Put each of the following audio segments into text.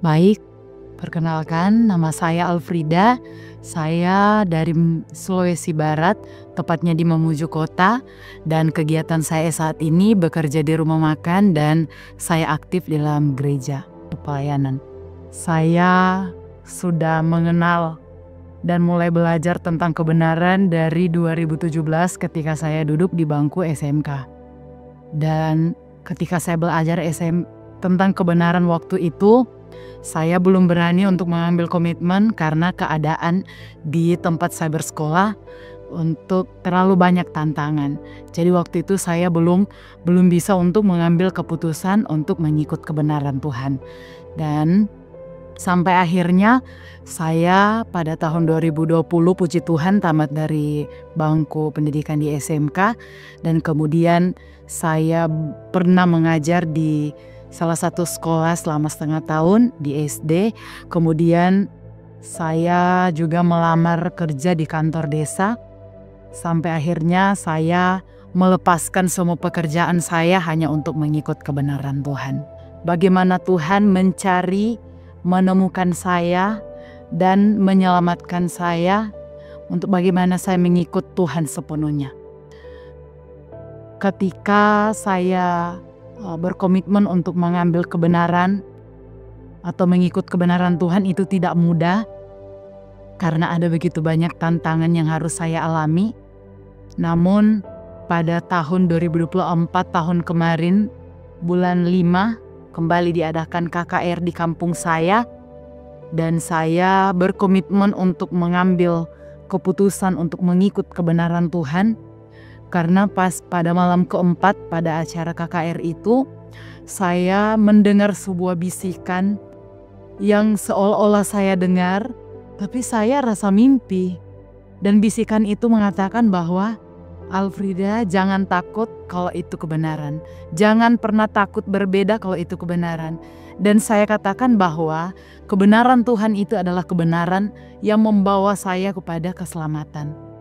Baik, perkenalkan nama saya Alfrida. Saya dari Sulawesi Barat, tepatnya di Mamuju Kota. Dan kegiatan saya saat ini bekerja di rumah makan dan saya aktif dalam gereja pelayanan. Saya sudah mengenal dan mulai belajar tentang kebenaran dari 2017 ketika saya duduk di bangku SMK. Dan ketika saya belajar tentang kebenaran waktu itu, saya belum berani untuk mengambil komitmen karena keadaan di tempat saya bersekolah untuk terlalu banyak tantangan. Jadi waktu itu saya belum bisa untuk mengambil keputusan untuk mengikut kebenaran Tuhan. Dan sampai akhirnya saya pada tahun 2020 puji Tuhan tamat dari bangku pendidikan di SMK, dan kemudian saya pernah mengajar di salah satu sekolah selama setengah tahun di SD. Kemudian saya juga melamar kerja di kantor desa. Sampai akhirnya saya melepaskan semua pekerjaan saya hanya untuk mengikut kebenaran Tuhan. Bagaimana Tuhan menemukan saya dan menyelamatkan saya untuk bagaimana saya mengikut Tuhan sepenuhnya. Ketika saya berkomitmen untuk mengambil kebenaran atau mengikut kebenaran Tuhan, itu tidak mudah karena ada begitu banyak tantangan yang harus saya alami. Namun pada tahun 2024, tahun kemarin, bulan 5, kembali diadakan KKR di kampung saya, dan saya berkomitmen untuk mengambil keputusan untuk mengikut kebenaran Tuhan. Karena pas pada malam keempat pada acara KKR itu, saya mendengar sebuah bisikan yang seolah-olah saya dengar, tapi saya rasa mimpi. Dan bisikan itu mengatakan bahwa, Alfrida, jangan takut kalau itu kebenaran. Jangan pernah takut berbeda kalau itu kebenaran. Dan saya katakan bahwa kebenaran Tuhan itu adalah kebenaran yang membawa saya kepada keselamatan.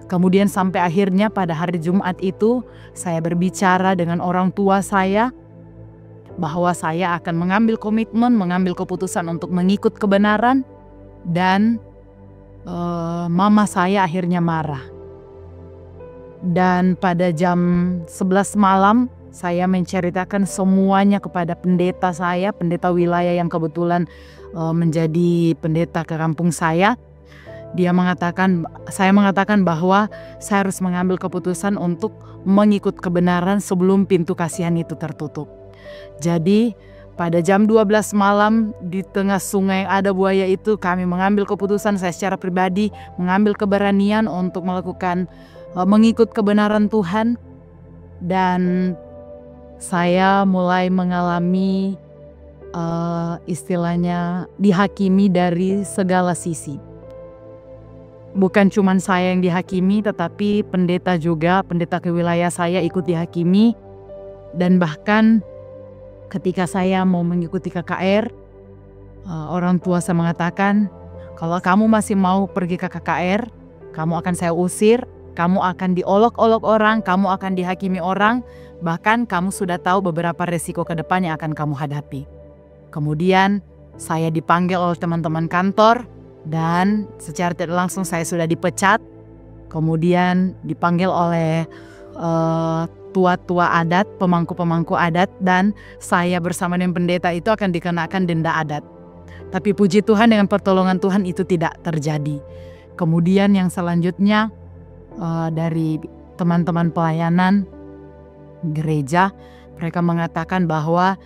Kemudian sampai akhirnya pada hari Jumat itu saya berbicara dengan orang tua saya bahwa saya akan mengambil komitmen, mengambil keputusan untuk mengikut kebenaran, dan mama saya akhirnya marah. Dan pada jam 11 malam saya menceritakan semuanya kepada pendeta saya, pendeta wilayah yang kebetulan menjadi pendeta ke kampung saya. Saya mengatakan bahwa saya harus mengambil keputusan untuk mengikut kebenaran sebelum pintu kasihan itu tertutup. Jadi pada jam 12 malam di tengah sungai yang ada buaya itu, kami mengambil keputusan, saya secara pribadi mengambil keberanian untuk mengikut kebenaran Tuhan. Dan saya mulai mengalami istilahnya dihakimi dari segala sisi. Bukan cuma saya yang dihakimi, tetapi pendeta juga, pendeta ke wilayah saya ikut dihakimi. Dan bahkan ketika saya mau mengikuti KKR, orang tua saya mengatakan, kalau kamu masih mau pergi ke KKR, kamu akan saya usir, kamu akan diolok-olok orang, kamu akan dihakimi orang, bahkan kamu sudah tahu beberapa resiko ke depan yang akan kamu hadapi. Kemudian saya dipanggil oleh teman-teman kantor, dan secara tidak langsung saya sudah dipecat. Kemudian dipanggil oleh tua-tua adat, pemangku-pemangku adat, dan saya bersama dengan pendeta itu akan dikenakan denda adat. Tapi puji Tuhan, dengan pertolongan Tuhan itu tidak terjadi. Kemudian yang selanjutnya dari teman-teman pelayanan gereja, mereka mengatakan bahwa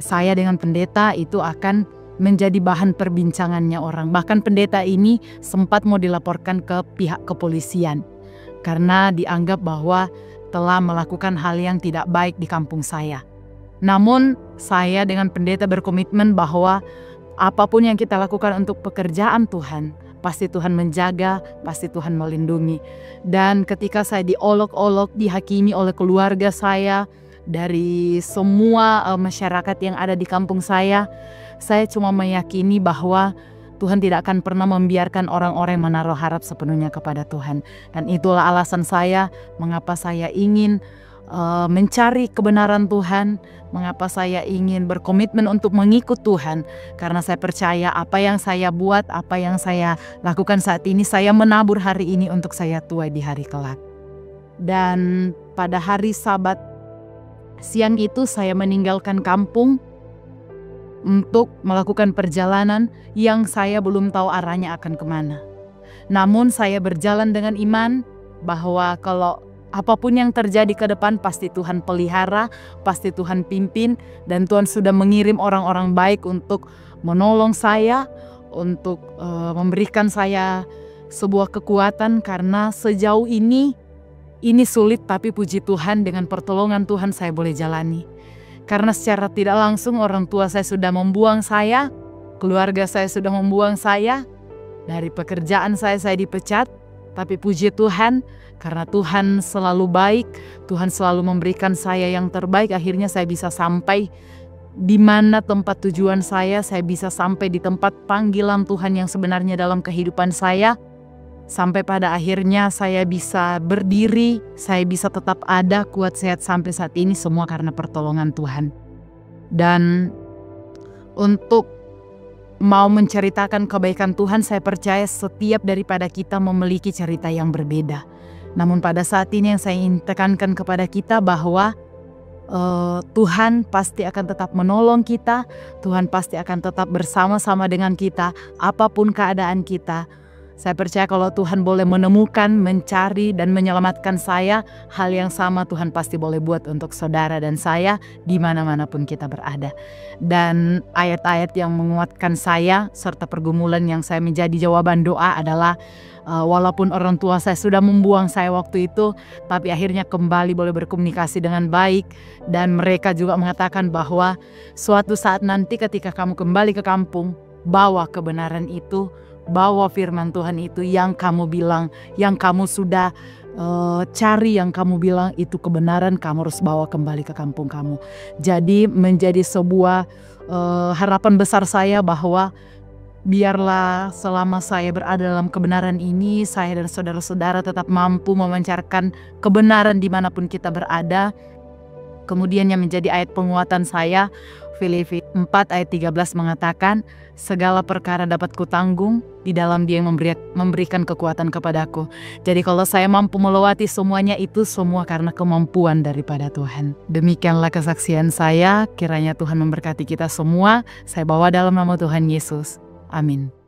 saya dengan pendeta itu akan menjadi bahan perbincangannya orang. Bahkan pendeta ini sempat mau dilaporkan ke pihak kepolisian karena dianggap bahwa telah melakukan hal yang tidak baik di kampung saya. Namun saya dengan pendeta berkomitmen bahwa apapun yang kita lakukan untuk pekerjaan Tuhan, pasti Tuhan menjaga, pasti Tuhan melindungi. Dan ketika saya diolok-olok, dihakimi oleh keluarga saya, dari semua masyarakat yang ada di kampung saya cuma meyakini bahwa Tuhan tidak akan pernah membiarkan orang-orang menaruh harap sepenuhnya kepada Tuhan. Dan itulah alasan saya mengapa saya ingin mencari kebenaran Tuhan, mengapa saya ingin berkomitmen untuk mengikut Tuhan. Karena saya percaya apa yang saya buat, apa yang saya lakukan saat ini, saya menabur hari ini untuk saya tuai di hari kelak. Dan pada hari Sabat siang itu saya meninggalkan kampung untuk melakukan perjalanan yang saya belum tahu arahnya akan kemana. Namun saya berjalan dengan iman bahwa kalau apapun yang terjadi ke depan pasti Tuhan pelihara, pasti Tuhan pimpin, dan Tuhan sudah mengirim orang-orang baik untuk menolong saya, untuk memberikan saya sebuah kekuatan. Karena sejauh ini sulit, tapi puji Tuhan dengan pertolongan Tuhan saya boleh jalani. Karena secara tidak langsung orang tua saya sudah membuang saya, keluarga saya sudah membuang saya, dari pekerjaan saya dipecat. Tapi puji Tuhan, karena Tuhan selalu baik, Tuhan selalu memberikan saya yang terbaik. Akhirnya saya bisa sampai di mana tempat tujuan saya bisa sampai di tempat panggilan Tuhan yang sebenarnya dalam kehidupan saya. Sampai pada akhirnya saya bisa berdiri, saya bisa tetap ada, kuat, sehat sampai saat ini, semua karena pertolongan Tuhan. Dan untuk mau menceritakan kebaikan Tuhan, saya percaya setiap daripada kita memiliki cerita yang berbeda. Namun pada saat ini yang saya ingin tekankan kepada kita bahwa Tuhan pasti akan tetap menolong kita, Tuhan pasti akan tetap bersama-sama dengan kita, apapun keadaan kita. Saya percaya kalau Tuhan boleh menemukan, mencari, dan menyelamatkan saya, hal yang sama Tuhan pasti boleh buat untuk saudara dan saya di mana-mana pun kita berada. Dan ayat-ayat yang menguatkan saya serta pergumulan yang saya menjadi jawaban doa adalah walaupun orang tua saya sudah membuang saya waktu itu, tapi akhirnya kembali boleh berkomunikasi dengan baik. Dan mereka juga mengatakan bahwa suatu saat nanti ketika kamu kembali ke kampung, bawa kebenaran itu, bawa firman Tuhan itu yang kamu bilang, yang kamu sudah cari, yang kamu bilang itu kebenaran, kamu harus bawa kembali ke kampung kamu. Jadi menjadi sebuah harapan besar saya bahwa biarlah selama saya berada dalam kebenaran ini, saya dan saudara-saudara tetap mampu memancarkan kebenaran dimanapun kita berada. Kemudian yang menjadi ayat penguatan saya, Filipi 4 ayat 13 mengatakan, segala perkara dapat kutanggung di dalam Dia yang memberikan kekuatan kepadaku. Jadi kalau saya mampu melewati semuanya itu semua karena kemampuan daripada Tuhan. Demikianlah kesaksian saya, kiranya Tuhan memberkati kita semua. Saya bawa dalam nama Tuhan Yesus. Amin.